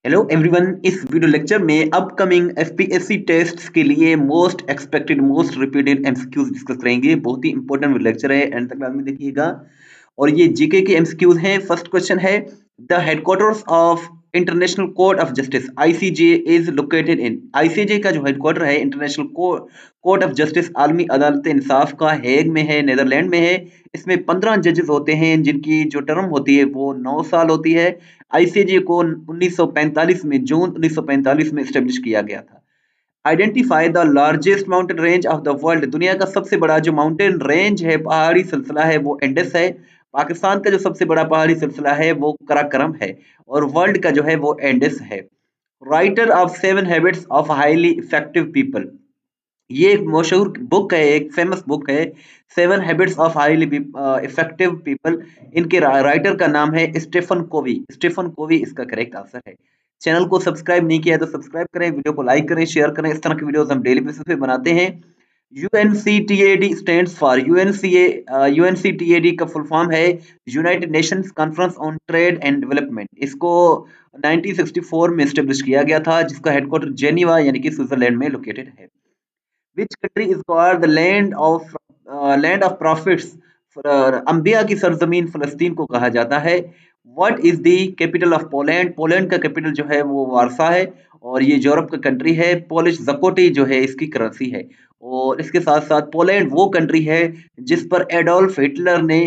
Hello everyone, इस video lecture में upcoming FPSC tests के लिए most expected most repeated MCQs discuss करेंगे। बहुत ही इंपॉर्टेंट लेक्चर है, एंड तक क्लास में देखिएगा। और ये जीके के एमसीक्यूज हैं। फर्स्ट क्वेश्चन है, the headquarters of international court of justice ICJ is located in. ICJ का जो हेडक्वार्टर है इंटरनेशनल कोर्ट ऑफ जस्टिस आलमी अदालत इंसाफ का हेग में है, नीदरलैंड में है। इसमें 15 जजेस होते हैं जिनकी जो टर्म होती है वो 9 साल होती है। आईसीजे को 1945 में जून 1945 में स्टेब्लिश किया गया था। Identify the largest mountain range of the world. दुनिया का सबसे बड़ा जो माउंटेन रेंज है, पहाड़ी सिलसिला है, वो इंडस है। पाकिस्तान का जो सबसे बड़ा पहाड़ी सिलसिला है वो कराकरम है, और वर्ल्ड का जो है वो इंडस है। Writer of 7 habits of highly effective people, ये एक मशहूर बुक है, एक फेमस बुक है, 7 habits of highly effective people. इनके राइटर का नाम है स्टीफन कोवी। स्टीफन कोवी इसका करेक्ट आंसर है। चैनल को सब्सक्राइब नहीं किया तो सब्सक्राइब करें, वीडियो को लाइक करें, शेयर करें। इस तरह की वीडियोस हम डेली बेसिस पे बनाते हैं। यूएनसीटीएडी स्टैंड्स फॉर यूएनसीटीएडी का फुल फॉर्म है United Nations conference on trade and development. इसको 1964 में स्टेब्लिश किया गया था, जिसका हेडक्वार्टर जेनीवा यानी कि स्विट्जरलैंड में लोकेटेड है। Which country is called the land of prophets? अंबिया की सरजमीन फलस्तीन को कहा जाता है। What is the capital of Poland? Poland का कैपिटल जो है वो वारसा है, और ये यूरोप का कंट्री है। पोलिश ज़कोटी जो है इसकी करेंसी है। और इसके साथ साथ पोलैंड वो कंट्री है जिस पर एडोल्फ हिटलर ने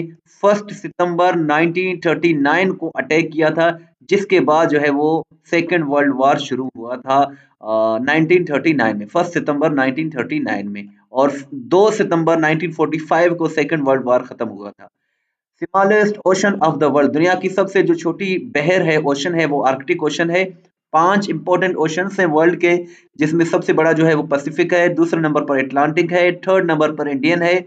1 सितंबर 1939 को अटैक किया था, जिसके बाद जो है वो सेकेंड वर्ल्ड वॉर शुरू हुआ था 1939 में, 1 सितंबर 1939 में। और 2 सितंबर 1945 को सेकेंड वर्ल्ड वॉर खत्म हुआ था। Smallest ocean of the world, दुनिया की सबसे जो छोटी बहर है, ओशन है, वो आर्कटिक ओशन है। 5 इंपॉर्टेंट ओशंस हैं वर्ल्ड के, जिसमें सबसे बड़ा जो है वो पैसिफिक है, दूसरे नंबर पर अटलांटिक है, थर्ड नंबर पर इंडियन है,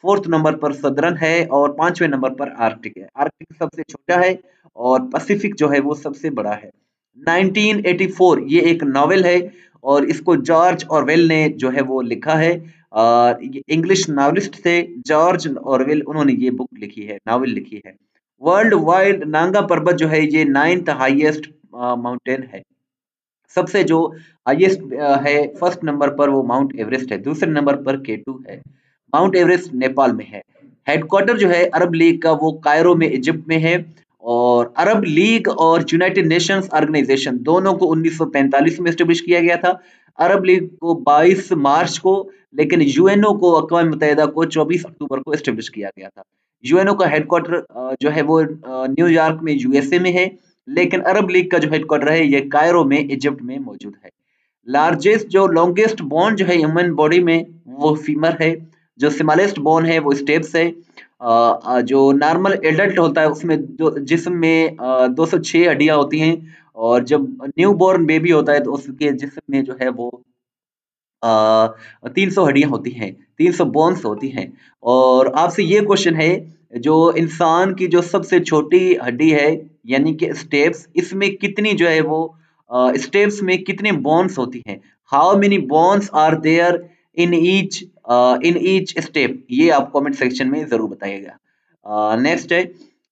फोर्थ नंबर पर सदर्न है, और पांचवें नंबर पर आर्कटिक है। आर्कटिक सबसे छोटा है और पैसिफिक जो है वो सबसे बड़ा है। 1984 ये एक नॉवेल है, और इसको जॉर्ज ऑरवेल ने जो है वो लिखा है। ये इंग्लिश नॉवेलिस्ट थे जॉर्ज ऑरवेल, उन्होंने ये बुक लिखी है, नॉवेल लिखी है। वर्ल्ड वाइड नांगा पर्वत जो है ये 9th हाईएस्ट माउंटेन है। सबसे जो हाईएस्ट है, फर्स्ट नंबर पर वो माउंट एवरेस्ट है, दूसरे नंबर पर केटू है। माउंट एवरेस्ट नेपाल में है। हेडक्वार्टर जो है अरब लीग का वो कायरो में इजिप्ट में है। और अरब लीग और यूनाइटेड नेशंस ऑर्गेनाइजेशन दोनों को 1945 में एस्टेब्लिश किया गया था। अरब लीग को 22 मार्च को, लेकिन यूएनओ को, अक़वाम मुत्तहिदा को 24 अक्टूबर को एस्टेब्लिश किया गया था। यूएनओ का हेडक्वार्टर जो है वो न्यूयॉर्क में यूएसए में है, लेकिन अरब लीग का जो हेडक्वार्टर है ये कायरो में इजिप्ट में मौजूद है। लार्जेस्ट जो लॉन्गेस्ट बोन जो है ह्यूमन बॉडी में वो फीमर है। जो स्मॉलेस्ट बोन है वो स्टेप्स है। जो नॉर्मल एडल्ट होता है उसमें जिस्म में 206 हड्डियां होती हैं, और जब न्यू बॉर्न बेबी होता है तो उसके जिस्म में जो है वो 300 हड्डियां होती हैं, 300 बोन्स होती हैं। और आपसे ये क्वेश्चन है, जो इंसान की जो सबसे छोटी हड्डी है यानी कि स्टेप्स, इसमें कितनी जो है वो स्टेप्स में कितने बोन्स होती हैं? How many bones are there in each step? ये आप कमेंट सेक्शन में जरूर बताइएगा। नेक्स्ट है,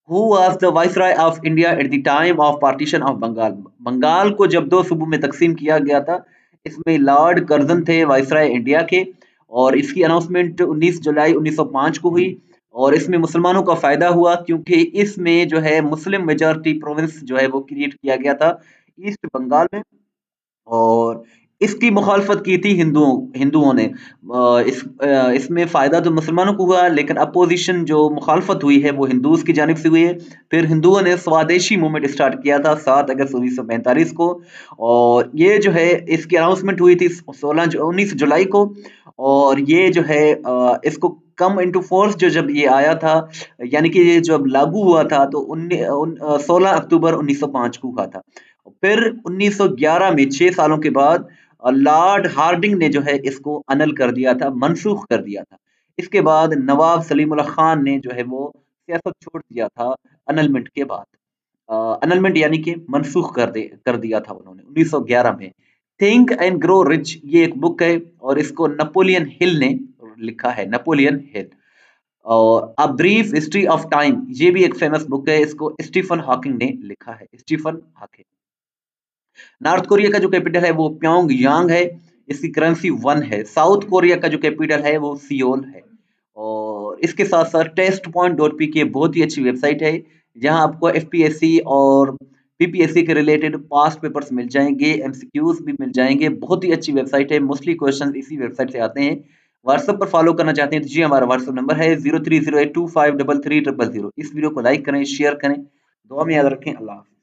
who was the viceroy of India at the time of partition of Bengal? Bengal को जब 2 सूबों में तकसीम किया गया था, इसमें लॉर्ड कर्जन थे वाइसराय इंडिया के। और इसकी अनाउंसमेंट 19 जुलाई 1905 को हुई। और इसमें मुसलमानों का फायदा हुआ, क्योंकि इसमें जो है मुस्लिम मेजॉरिटी प्रोविंस जो है वो क्रिएट किया गया था ईस्ट बंगाल में। और इसकी मुखालफत की थी हिंदुओं ने। इसमें फायदा तो मुसलमानों को हुआ, लेकिन अपोजिशन जो मुखालफत हुई है वो हिंदूज की जानिब से हुई है। फिर हिंदुओं ने स्वदेशी मूवमेंट स्टार्ट किया था 7 अगस्त 1945 को। और ये जो है इसकी अनाउंसमेंट हुई थी 19 जुलाई को। और ये जो है इसको कम इनटू फोर्स जो जब ये आया था, यानी कि ये जब लागू हुआ था तो 16 अक्टूबर 1905 को हुआ था। फिर 1911 में 6 सालों के बाद लॉर्ड हार्डिंग ने जो है इसको अनल कर दिया था, मनसूख कर दिया था। इसके बाद नवाब सलीमुल्लाह खान ने जो है वो सियासत छोड़ दिया था अनलमेंट के बाद। अनलमेंट यानी कि मनसूख कर दिया था उन्होंने 1911 में। थिंक एंड ग्रो रिच ये एक बुक है, और इसको नेपोलियन हिल ने लिखा है, नेपोलियन हिल। और a brief history of time ये भी एक फेमस बुक है, इसको स्टीफन हॉकिंग ने लिखा है, स्टीफन हॉकिंग। नॉर्थ कोरिया का जो कैपिटल है वो प्योंगयांग है, इसकी करेंसी वन है। साउथ कोरिया का जो कैपिटल है वो सियोल है। और इसके साथ साथ टेस्ट पॉइंट डॉट पी के बहुत ही अच्छी वेबसाइट है, जहां आपको एफपीएससी और पीपीएससी के रिलेटेड पास्ट पेपर्स मिल जाएंगे, एमसीक्यूज भी मिल जाएंगे। बहुत ही अच्छी वेबसाइट है, मोस्टली क्वेश्चन इसी वेबसाइट से आते हैं। व्हाट्सएप पर फॉलो करना चाहते हैं तो जी हमारा व्हाट्सएप नंबर है 0308253300। इस वीडियो को लाइक करें, शेयर करें, दुआ में याद रखें। अल्लाह हाफिज़।